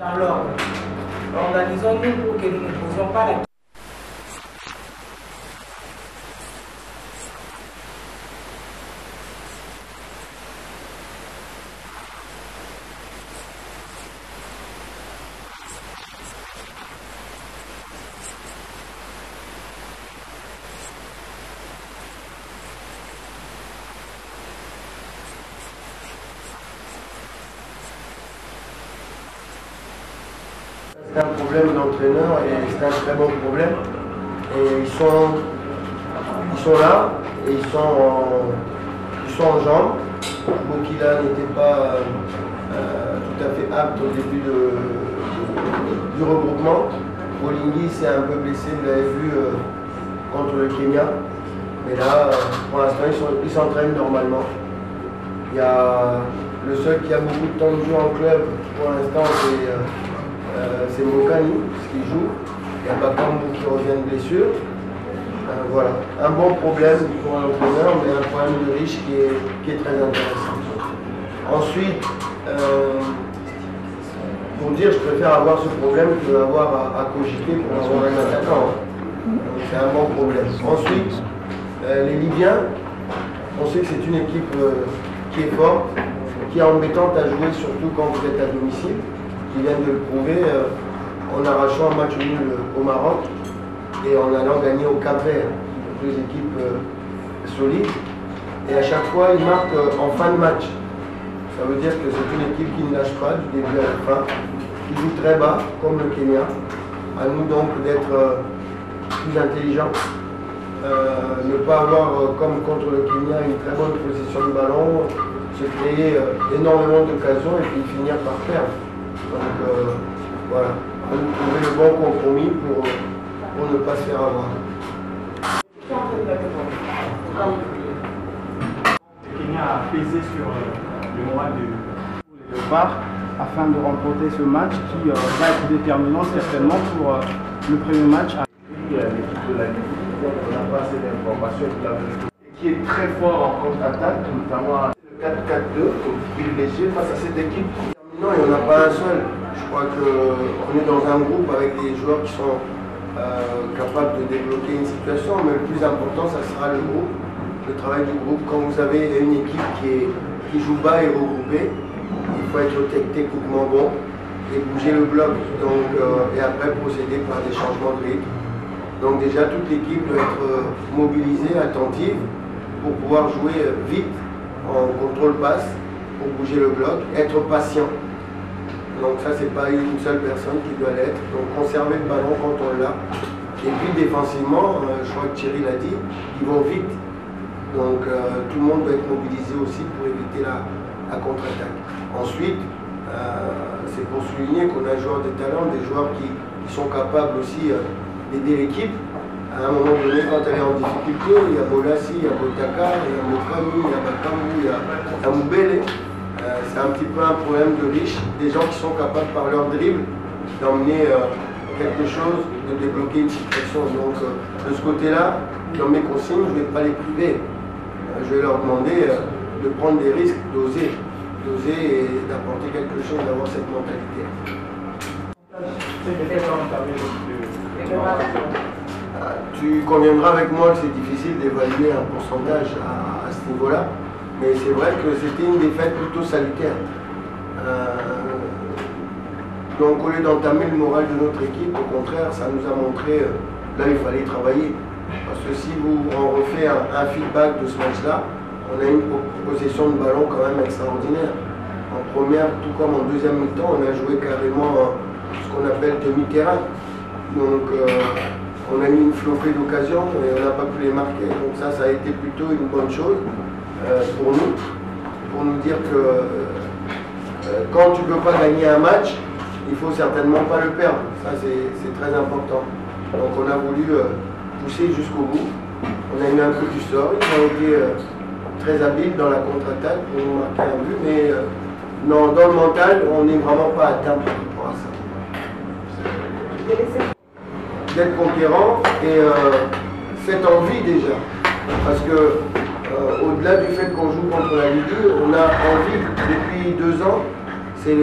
Alors, organisons-nous pour que nous ne posions pas la c'est un problème d'entraîneur et c'est un très bon problème. Et ils sont là et ils sont en jambes. Bokila n'était pas tout à fait apte au début du regroupement. Bolingui s'est un peu blessé, vous l'avez vu, contre le Kenya. Mais là, pour l'instant, ils s'entraînent normalement. Il y a le seul qui a beaucoup de temps de jeu en club pour l'instant, c'est Mokani, qui joue. Il y a Bakambu qui revient de blessure. Voilà, un bon problème pour un entraîneur, mais un problème de riche qui est très intéressant. Ensuite, pour dire, je préfère avoir ce problème que d'avoir à cogiter pour avoir un attaquant. C'est un bon problème. Ensuite, les Libyens, on sait que c'est une équipe qui est forte, qui est embêtante à jouer, surtout quand vous êtes à domicile, qui viennent de le prouver en arrachant un match nul au Maroc et en allant gagner au Cap-Vert. Deux équipes solides. Et à chaque fois, ils marquent en fin de match. Ça veut dire que c'est une équipe qui ne lâche pas du début à la fin, qui joue très bas, comme le Kenya. À nous donc d'être plus intelligents. Ne pas avoir, comme contre le Kenya, une très bonne possession du ballon, se créer énormément d'occasions et puis finir par perdre. Donc voilà, on va trouver le bon compromis pour ne pas se faire avoir. Le Kenya a pesé sur le moral de VAR afin de remporter ce match qui va être déterminant certainement pour le premier match. L'équipe de la Guinée, on n'a pas assez d'informations, qui est très fort en contre-attaque, notamment le 4-4-2, privilégié face à cette équipe. Non, il n'y en a pas un seul. Je crois qu'on est dans un groupe avec des joueurs qui sont capables de débloquer une situation, mais le plus important, ça sera le groupe, le travail du groupe. Quand vous avez une équipe qui joue bas et regroupée, il faut être techniquement bon et bouger le bloc, donc, et après procéder par des changements de rythme. Donc déjà, toute l'équipe doit être mobilisée, attentive, pour pouvoir jouer vite en contrôle-passe, pour bouger le bloc, être patient. Donc ça, c'est pas une seule personne qui doit l'être. Donc conserver le ballon quand on l'a. Et puis défensivement, je crois que Thierry l'a dit, ils vont vite. Donc tout le monde doit être mobilisé aussi pour éviter la contre-attaque. Ensuite, c'est pour souligner qu'on a des joueurs de talent, des joueurs qui sont capables aussi d'aider l'équipe. À un moment donné, quand elle est en difficulté, il y a Bolassi, il y a Botaka, il y a Mokami, il y a Bakambu, il y a Moubele. C'est un petit peu un problème de riche, des gens qui sont capables par leur dribble d'emmener quelque chose, de débloquer une situation. Donc de ce côté-là, dans mes consignes, je ne vais pas les priver. Je vais leur demander de prendre des risques, d'oser et d'apporter quelque chose, d'avoir cette mentalité. Tu conviendras avec moi que c'est difficile d'évaluer un pourcentage à ce niveau-là. Mais c'est vrai que c'était une défaite plutôt salutaire. Donc au lieu d'entamer le moral de notre équipe, au contraire, ça nous a montré là il fallait travailler. Parce que si vous en refait un feedback de ce match-là, on a une possession de ballon quand même extraordinaire. En première, tout comme en deuxième mi-temps, on a joué carrément ce qu'on appelle demi-terrain. Donc on a mis une flopée d'occasions et on n'a pas pu les marquer. Donc ça a été plutôt une bonne chose pour nous dire que quand tu ne peux pas gagner un match, il ne faut certainement pas le perdre. Ça c'est très important. Donc on a voulu pousser jusqu'au bout. On a eu un peu du sort, ils ont été très habiles dans la contre-attaque pour nous marquer un but, mais non, dans le mental, on n'est vraiment pas atteint par rapport à ça. D'être conquérant et cette envie déjà, parce que au-delà du fait qu'on joue contre la Ligue 2, on a envie depuis 2 ans, c'est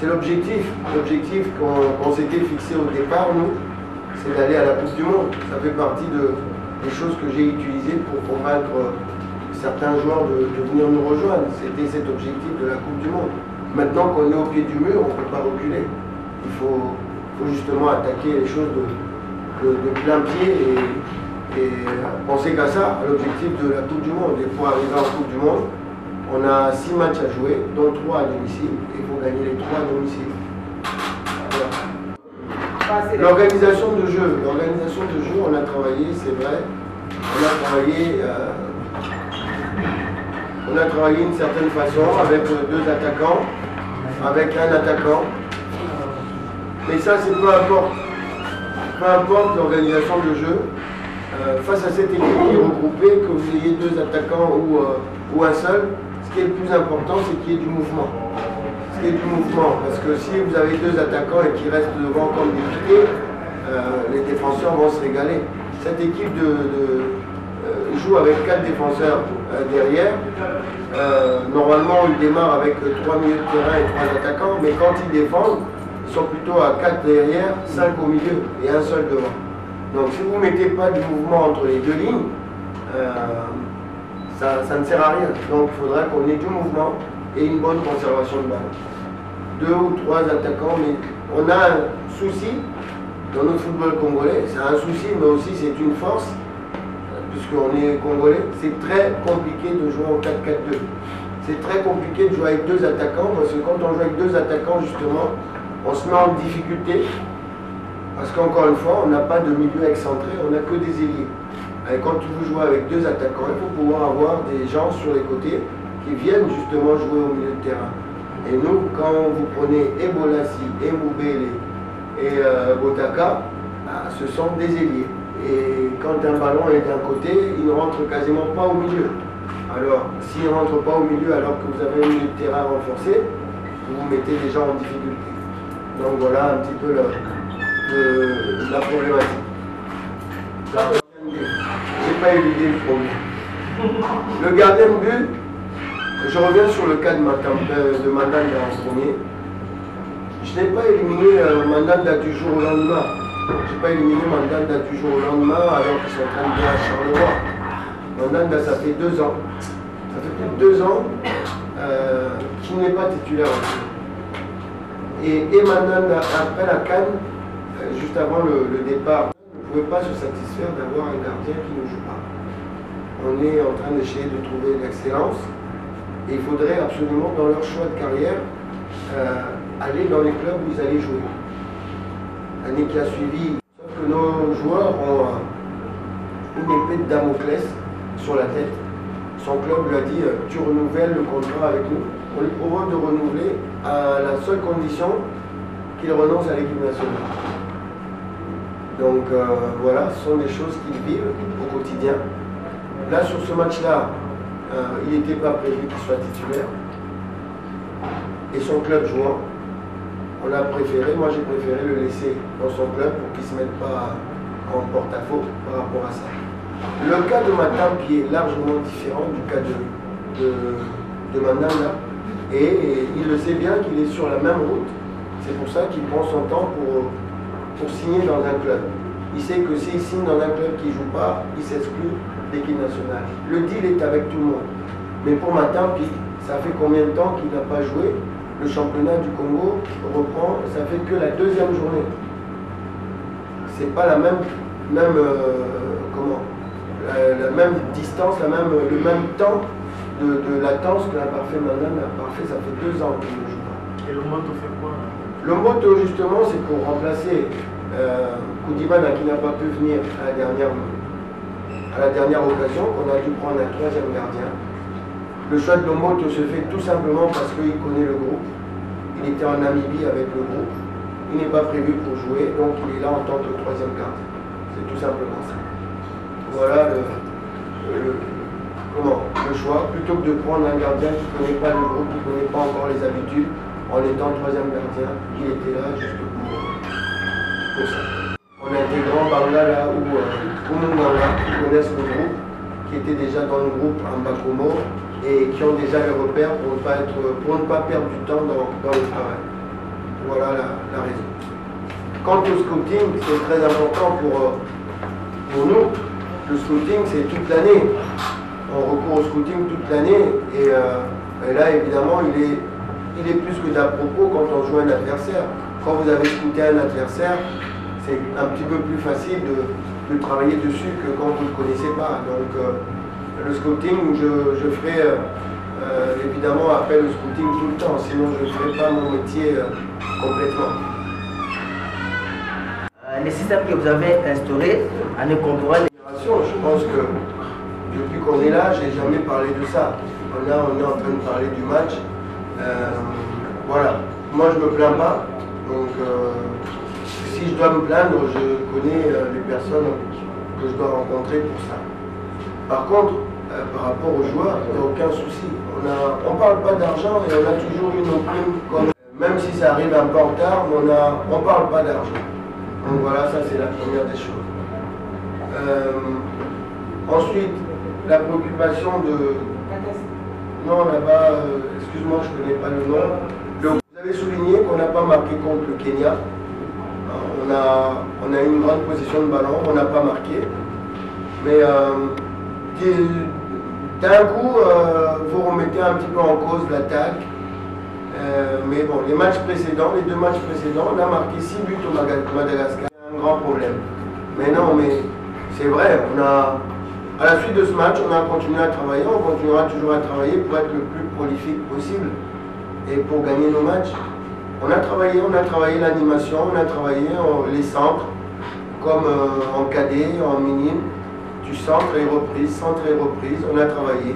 l'objectif. L'objectif qu'on s'était fixé au départ, nous, c'est d'aller à la Coupe du Monde. Ça fait partie des choses que j'ai utilisées pour convaincre certains joueurs de venir nous rejoindre. C'était cet objectif de la Coupe du Monde. Maintenant qu'on est au pied du mur, on ne peut pas reculer. Il faut justement attaquer les choses de plein pied et penser qu'à ça, à l'objectif de la Coupe du Monde. Et pour arriver en Coupe du Monde, on a 6 matchs à jouer, dont 3 à domicile, et il faut gagner les 3 à domicile. Voilà. L'organisation de jeu, on a travaillé, c'est vrai, on a travaillé d'une certaine façon avec 2 attaquants, avec un attaquant. Mais ça, c'est peu importe. Peu importe l'organisation de jeu. Face à cette équipe qui est regroupée, que vous ayez 2 attaquants ou un seul, ce qui est le plus important, c'est qu'il y ait du mouvement. Parce que si vous avez 2 attaquants et qui restent devant comme des piquets, les défenseurs vont se régaler. Cette équipe joue avec 4 défenseurs derrière. Normalement, ils démarrent avec 3 milieux de terrain et 3 attaquants, mais quand ils défendent, ils sont plutôt à 4 derrière, 5 au milieu et un seul devant. Donc si vous ne mettez pas du mouvement entre les 2 lignes, ça ne sert à rien. Donc il faudra qu'on ait du mouvement et une bonne conservation de balle. 2 ou 3 attaquants, mais on a un souci dans notre football congolais. C'est un souci, mais aussi c'est une force, puisqu'on est congolais. C'est très compliqué de jouer en 4-4-2. C'est très compliqué de jouer avec 2 attaquants, parce que quand on joue avec 2 attaquants, justement, on se met en difficulté. Parce qu'encore une fois, on n'a pas de milieu excentré, on n'a que des ailiers. Et quand vous jouez avec 2 attaquants, il faut pouvoir avoir des gens sur les côtés qui viennent justement jouer au milieu de terrain. Et nous, quand vous prenez Ebolassi, Moubele et Botaka, ce sont des ailiers. Et quand un ballon est d'un côté, il ne rentre quasiment pas au milieu. Alors, s'il ne rentre pas au milieu alors que vous avez un milieu de terrain renforcé, vous mettez les gens en difficulté. Donc voilà un petit peu la problématique. J'ai pas éludé le problème. Le gardien de but, je reviens sur le cas de Mandanda en premier. Je n'ai pas éliminé Mandanda du jour au lendemain. Je n'ai pas éliminé Mandanda du jour au lendemain alors qu'ils sont en train de jouer à Charleroi. Mandanda, ça fait 2 ans. Ça fait plus de 2 ans qu'il n'est pas titulaire aussi. Et Mandanda, après la CAN, juste avant le départ, ne pouvait pas se satisfaire d'avoir un gardien qui ne joue pas. On est en train d'essayer de trouver l'excellence. Et il faudrait absolument, dans leur choix de carrière, aller dans les clubs où ils allaient jouer. L'année qui a suivi, sauf que nos joueurs ont une épée de Damoclès sur la tête. Son club lui a dit tu renouvelles le contrat avec nous. On lui propose de renouveler à la seule condition qu'il renonce à l'équipe nationale. Donc voilà, ce sont des choses qu'ils vivent au quotidien. Là, sur ce match-là, il n'était pas prévu qu'il soit titulaire. Et son club jouant, on a préféré, moi j'ai préféré le laisser dans son club pour qu'il ne se mette pas en porte-à-faux par rapport à ça. Le cas de Matam qui est largement différent du cas de Mandanda, et il le sait bien qu'il est sur la même route. C'est pour ça qu'il prend son temps pour signer dans un club. Il sait que s'il signe dans un club qui ne joue pas, il s'exclut de l'équipe nationale. Le deal est avec tout le monde. Mais pour Matampi, ça fait combien de temps qu'il n'a pas joué? Le championnat du Congo reprend, ça fait que la deuxième journée. C'est pas la même la même distance, le même temps de latence que la parfait maintenant. La parfait, ça fait 2 ans qu'il ne joue pas. Et le moto fait quoi? Le moto, justement, c'est pour remplacer Koudimana qui n'a pas pu venir à la dernière occasion, qu'on a dû prendre un 3e gardien. Le choix de Lomboto se fait tout simplement parce qu'il connaît le groupe. Il était en Namibie avec le groupe. Il n'est pas prévu pour jouer, donc il est là en tant que 3e gardien. C'est tout simplement ça. Voilà le choix. Plutôt que de prendre un gardien qui ne connaît pas le groupe, qui ne connaît pas encore les habitudes, en étant 3e gardien, il était là juste pour ça. En intégrant Bangala ou Munganga, qui connaissent le groupe, qui étaient déjà dans le groupe en Bakomo et qui ont déjà les repères pour ne pas perdre du temps dans le travail. Voilà la raison. Quant au scouting, c'est très important pour nous. Le scouting, c'est toute l'année. On recourt au scouting toute l'année et là, évidemment, il est plus que d'à propos quand on joue un adversaire. Quand vous avez scouté un adversaire, c'est un petit peu plus facile de travailler dessus que quand vous ne le connaissez pas. Donc, le scouting, je ferai évidemment appel au scouting tout le temps, sinon je ne ferai pas mon métier complètement. Les systèmes que vous avez instaurés en incorporant Je pense que depuis qu'on est là, je n'ai jamais parlé de ça. Là, on est en train de parler du match. Voilà. Moi, je ne me plains pas. Donc, si je dois me plaindre, je connais les personnes que je dois rencontrer pour ça. Par contre, par rapport aux joueurs, il n'y a aucun souci. On ne parle pas d'argent et on a toujours eu nos primes. Même si ça arrive un peu en retard, on ne parle pas d'argent. Donc voilà, ça c'est la première des choses. Ensuite, la préoccupation de... Non, là-bas, excuse-moi, je ne connais pas le nom. Vous avez souligné qu'on n'a pas marqué contre le Kenya. On a une grande position de ballon, on n'a pas marqué. Mais d'un coup, vous remettez un petit peu en cause l'attaque. Mais bon, les 2 matchs précédents, on a marqué 6 buts au Madagascar. C'est un grand problème. Mais non, mais c'est vrai, à la suite de ce match, on a continué à travailler, on continuera toujours à travailler pour être le plus prolifique possible et pour gagner nos matchs. On a travaillé l'animation, on a travaillé les centres, comme en cadet, en minime, du centre et reprise, on a travaillé.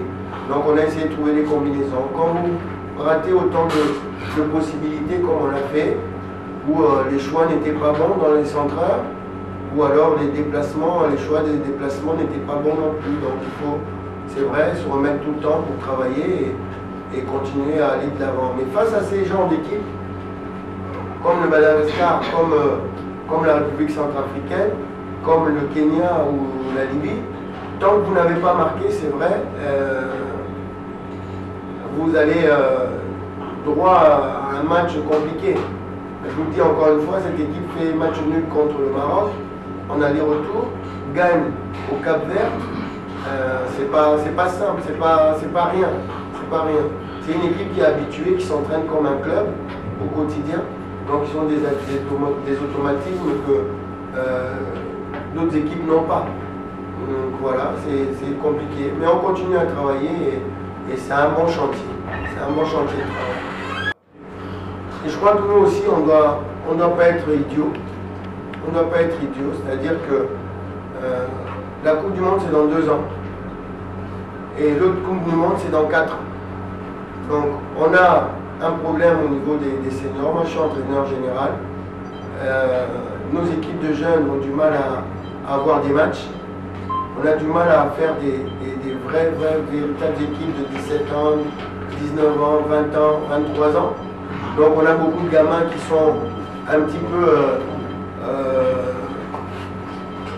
Donc on a essayé de trouver des combinaisons. Quand vous ratez autant de possibilités comme on l'a fait, où les choix n'étaient pas bons dans les centreurs, ou alors les choix des déplacements n'étaient pas bons non plus. Donc il faut, c'est vrai, se remettre tout le temps pour travailler et continuer à aller de l'avant. Mais face à ces genres d'équipes, comme le Madagascar, comme la République centrafricaine, comme le Kenya ou la Libye, tant que vous n'avez pas marqué, c'est vrai, vous allez droit à un match compliqué. Je vous le dis encore une fois, cette équipe fait match nul contre le Maroc, en aller-retour, gagne au Cap-Vert. C'est pas simple, c'est pas rien. C'est une équipe qui est habituée, qui s'entraîne comme un club au quotidien. Donc ils ont des automatismes que d'autres équipes n'ont pas. Donc voilà, c'est compliqué. Mais on continue à travailler et c'est un bon chantier. C'est un bon chantier de travail. Et je crois que nous aussi, on doit pas être idiots. On ne doit pas être idiots, c'est-à-dire que la Coupe du Monde c'est dans 2 ans. Et l'autre Coupe du Monde c'est dans 4 ans. Donc on a un problème au niveau des seniors. Moi je suis entraîneur général. Nos équipes de jeunes ont du mal à avoir des matchs. On a du mal à faire des véritables équipes de 17 ans, 19 ans, 20 ans, 23 ans. Donc on a beaucoup de gamins qui sont un petit peu...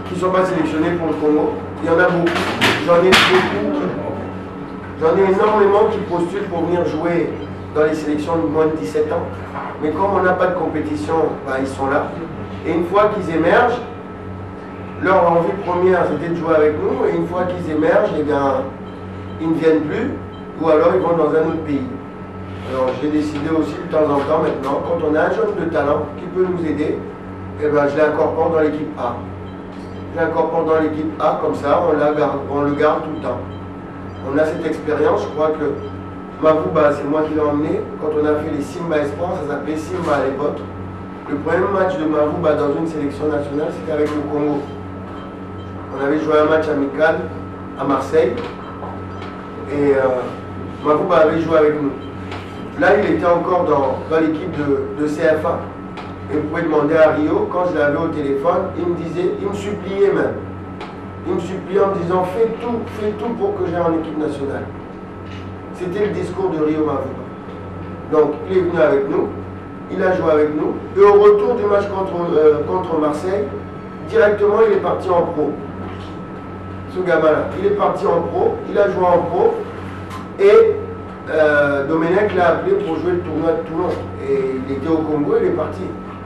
qui ne sont pas sélectionnés pour le Congo. Il y en a beaucoup. J'en ai énormément qui postulent pour venir jouer dans les sélections de moins de 17 ans. Mais comme on n'a pas de compétition, bah, ils sont là. Et une fois qu'ils émergent, leur envie première c'était de jouer avec nous. Et une fois qu'ils émergent, eh bien, ils ne viennent plus. ou alors ils vont dans un autre pays. Alors j'ai décidé aussi de temps en temps maintenant, quand on a un jeune de talent qui peut nous aider, eh ben, je l'incorpore dans l'équipe A. Je l'incorpore dans l'équipe A, comme ça on le garde tout le temps. On a cette expérience, je crois que Mavouba, c'est moi qui l'ai emmené. Quand on a fait les Simba Espoir, ça s'appelait Simba à l'époque. Le premier match de Mavouba dans une sélection nationale, c'était avec le Congo. On avait joué un match amical à Marseille et Mavouba avait joué avec nous. Là, il était encore dans l'équipe de CFA. Et vous pouvez demander à Rio, quand je l'avais au téléphone, il me disait, il me suppliait même. Il me suppliait en me disant, fais tout pour que j'aille en équipe nationale. C'était le discours de Rio Mavouba. Donc, il est venu avec nous, il a joué avec nous, et au retour du match contre Marseille, directement, il est parti en pro. Ce gamin-là, il est parti en pro, il a joué en pro, et Domenech l'a appelé pour jouer le tournoi de Toulon. Et il était au Congo, il est parti.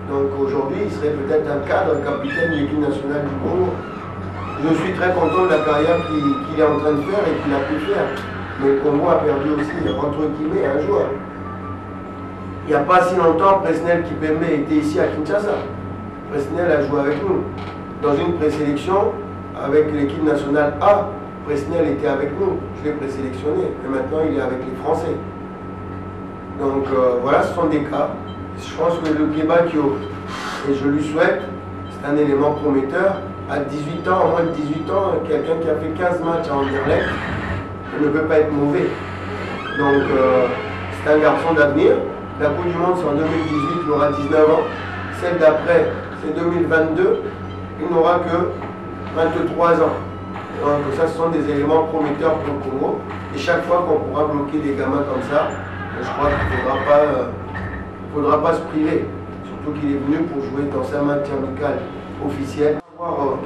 Donc aujourd'hui, il serait peut-être un cadre, un capitaine de l'équipe nationale du Congo. Je suis très content de la carrière qu'il est en train de faire et qu'il a pu faire. Mais le Congo a perdu aussi, entre guillemets, un joueur. Il n'y a pas si longtemps, Presnel Kipembe était ici à Kinshasa. Presnel a joué avec nous. Dans une présélection avec l'équipe nationale A, Presnel était avec nous. Je l'ai présélectionné. Et maintenant, il est avec les Français. Donc voilà, ce sont des cas. Je pense que le Kebakio, et je lui souhaite, c'est un élément prometteur. À 18 ans, à moins de 18 ans, quelqu'un qui a fait 15 matchs à Anderlecht ne peut pas être mauvais. Donc c'est un garçon d'avenir. La Coupe du Monde, c'est en 2018, il aura 19 ans. Celle d'après, c'est 2022. Il n'aura que 23 ans. Donc ça, ce sont des éléments prometteurs pour le Congo. Et chaque fois qu'on pourra bloquer des gamins comme ça, je crois qu'il ne faudra pas se priver. Surtout qu'il est venu pour jouer dans un match amical officiel. Avoir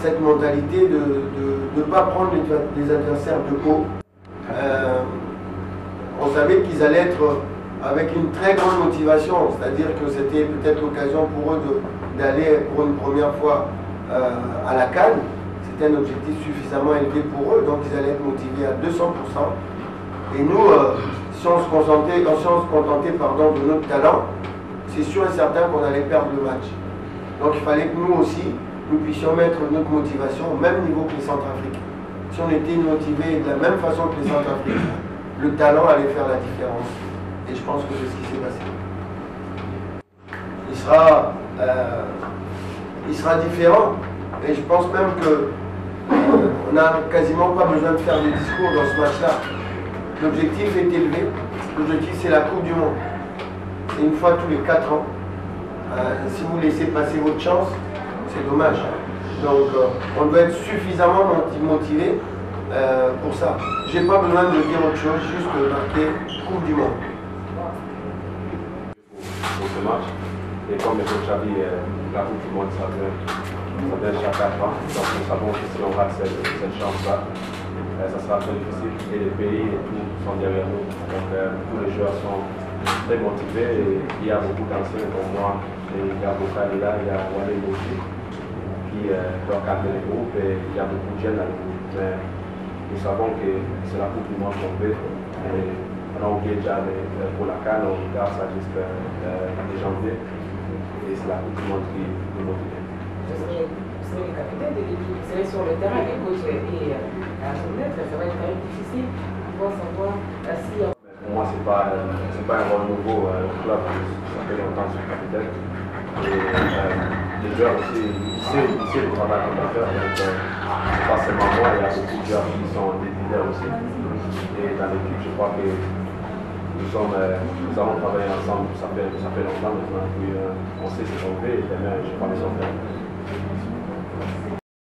cette mentalité de ne pas prendre les adversaires de haut. On savait qu'ils allaient être avec une très grande motivation, c'est-à-dire que c'était peut-être l'occasion pour eux d'aller pour une première fois à la CAN. C'était un objectif suffisamment élevé pour eux, donc ils allaient être motivés à 200%. Et nous, si on se contentait de notre talent, c'est sûr et certain qu'on allait perdre le match. Donc il fallait que nous aussi, nous puissions mettre notre motivation au même niveau que les Centrafricains. Si on était motivés de la même façon que les Centrafricains, le talent allait faire la différence. Et je pense que c'est ce qui s'est passé. Il sera différent. Et je pense même que on n'a quasiment pas besoin de faire des discours dans ce match-là. L'objectif est élevé. L'objectif, c'est la Coupe du Monde. C'est une fois tous les 4 ans. Si vous laissez passer votre chance, c'est dommage. Donc, on doit être suffisamment motivé pour ça. Je n'ai pas besoin de dire autre chose, juste marquer Coupe du Monde. Pour ce match, et comme le coach a dit, la Coupe du Monde, ça vient chaque 4 ans. Donc, nous savons que si on rate cette chance-là, ça sera très difficile. Et les pays et tout sont derrière nous. Donc, tous les joueurs sont très motivés et il y a beaucoup d'anciens comme moi. Il y a Bokal là, il y a Wale Moshi qui doit cadrer les groupes et il y a beaucoup de jeunes dans le groupe. Mais nous savons que c'est la Coupe du Monde qu'on veut. Et on a oublié déjà pour la CAN, on regarde ça jusqu'à janvier. Et c'est la Coupe du Monde qui nous motive. Vous serez le capitaine de l'équipe, vous serez sur le terrain, les coachs et à son être, ça va être quand même difficile pour savoir si. Pour moi, ce n'est pas un rôle nouveau au club, ça fait longtemps que je suis capitaine. Et les joueurs aussi, ici le travail qu'on doit faire, donc pas seulement moi, il y a beaucoup de joueurs qui sont des leaders aussi. Et dans l'équipe, je crois que nous avons travaillé ensemble, ça fait longtemps maintenant, puis on sait ce qu'on fait et demain, je crois que les autres.